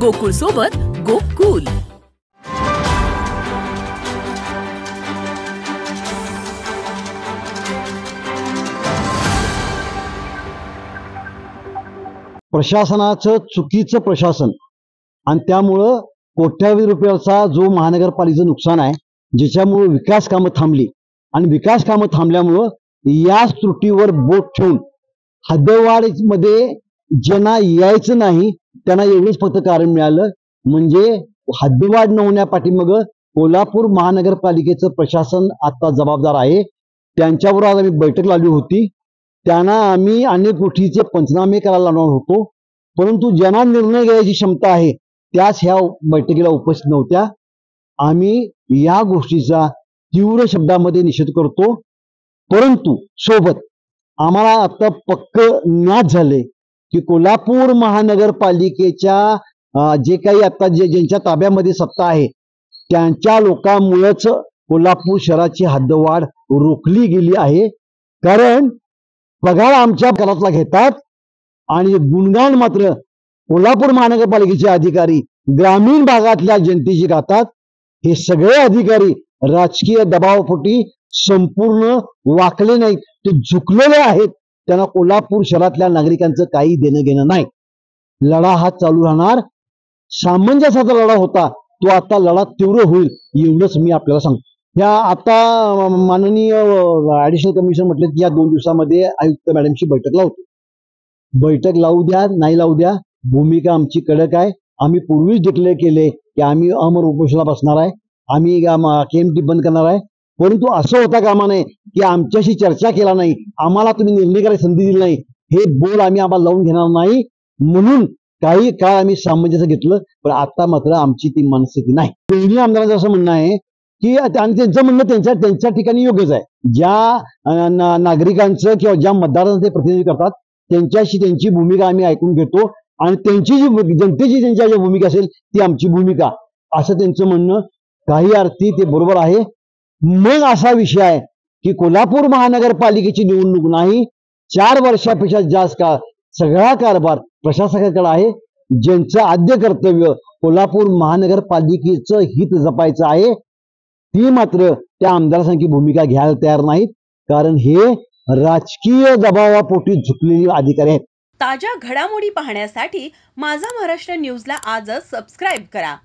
गोकुळ सोबत गोकुल. प्रशासनाचं चुकीचं प्रशासन आणि त्यामुळं कोट्यावधी रुपयाचा जो महानगरपालिकेचं नुकसान आहे, ज्याच्यामुळे विकास कामं थांबली आणि विकास कामं थांबल्यामुळं याच त्रुटीवर बोट ठेवून हद्दवाढीमध्ये ज्यांना यायचं नाही त्यांना एवढंच फक्त कारण मिळालं, म्हणजे हद्दवाढ न होण्यापाठीमागं कोल्हापूर महानगरपालिकेचं प्रशासन आता जबाबदार आहे. त्यांच्याबरोबर आज आम्ही बैठक लावली होती. त्यांना आम्ही अनेक गोष्टीचे पंचनामे करायला लावणार होतो, परंतु ज्यांना निर्णय घ्यायची क्षमता आहे त्याच ह्या बैठकीला उपस्थित नव्हत्या. आम्ही या गोष्टीचा तीव्र शब्दामध्ये निषेध करतो, परंतु सोबत आम्हाला आता पक्क ज्ञात झाले की कोल्हापूर महानगरपालिकेच्या जे काही आता ज्यांच्या ताब्यामध्ये सत्ता आहे त्यांच्या लोकांमुळेच कोल्हापूर शहराची हद्दवाढ रोखली गेली आहे. कारण पगार आमच्या घरातला घेतात आणि गुणगान मात्र कोल्हापूर महानगरपालिकेचे अधिकारी ग्रामीण भागातल्या जनतेची गातात. हे सगळे अधिकारी राजकीय दबावापोटी संपूर्ण वाकले नाहीत, ते झुकलेले आहेत. त्यांना कोल्हापूर शहरातल्या नागरिकांचं काही देणं घेणं नाही. लढा हा चालू राहणार. सामंजस्याचा लढा होता तो आता लढा तीव्र होईल एवढंच मी आपल्याला सांगतो. या आता माननीय ऍडिशनल कमिशनर म्हटलं की या 2 दिवसामध्ये आयुक्त मॅडमची बैठक लावतो. बैठक लावू द्या नाही लावू द्या, भूमिका आमची कडक आहे. आम्ही पूर्वीच डिक्लेअर केले की आम्ही अमर उपोषणाला बसणार आहे, आम्ही KMT बंद करणार आहे. परंतु असं होता कामा नये की आमच्याशी चर्चा केला नाही, आम्हाला तुम्ही निर्णय करायची संधी दिली नाही, हे बोल आम्ही आम्हाला लावून घेणार नाही. म्हणून काही काळ आम्ही सामंजस्य घेतलं, पण आता मात्र आमची ती मनस्थिती नाही. दोन्ही आमदारांचं असं म्हणणं आहे की आणि त्यांचं म्हणणं त्यांच्या ठिकाणी योग्यच आहे. ज्या नागरिकांचं किंवा ज्या मतदारांचं ते प्रतिनिधित्व करतात त्यांच्याशी त्यांची भूमिका आम्ही ऐकून घेतो आणि त्यांची जी जनतेची त्यांच्या जी भूमिका असेल ती आमची भूमिका, असं त्यांचं म्हणणं. काही अर्थी ते बरोबर आहे. मग असा विषय आहे की कोल्हापूर महानगरपालिकेची निवडणूक नाही, 4 वर्षापेक्षा जास्त काळ सगळा कारभार प्रशासकाकडे आहे. ज्यांचं आद्य कर्तव्य कोल्हापूर महानगरपालिकेचं हित जपायचं आहे, ती मात्र त्या आमदारांसारखी भूमिका घ्यायला तयार नाहीत. कारण हे राजकीय दबावापोटी झुकलेले अधिकारी आहेत. ताज्या घडामोडी पाहण्यासाठी माझा महाराष्ट्र न्यूजला आजच सबस्क्राईब करा.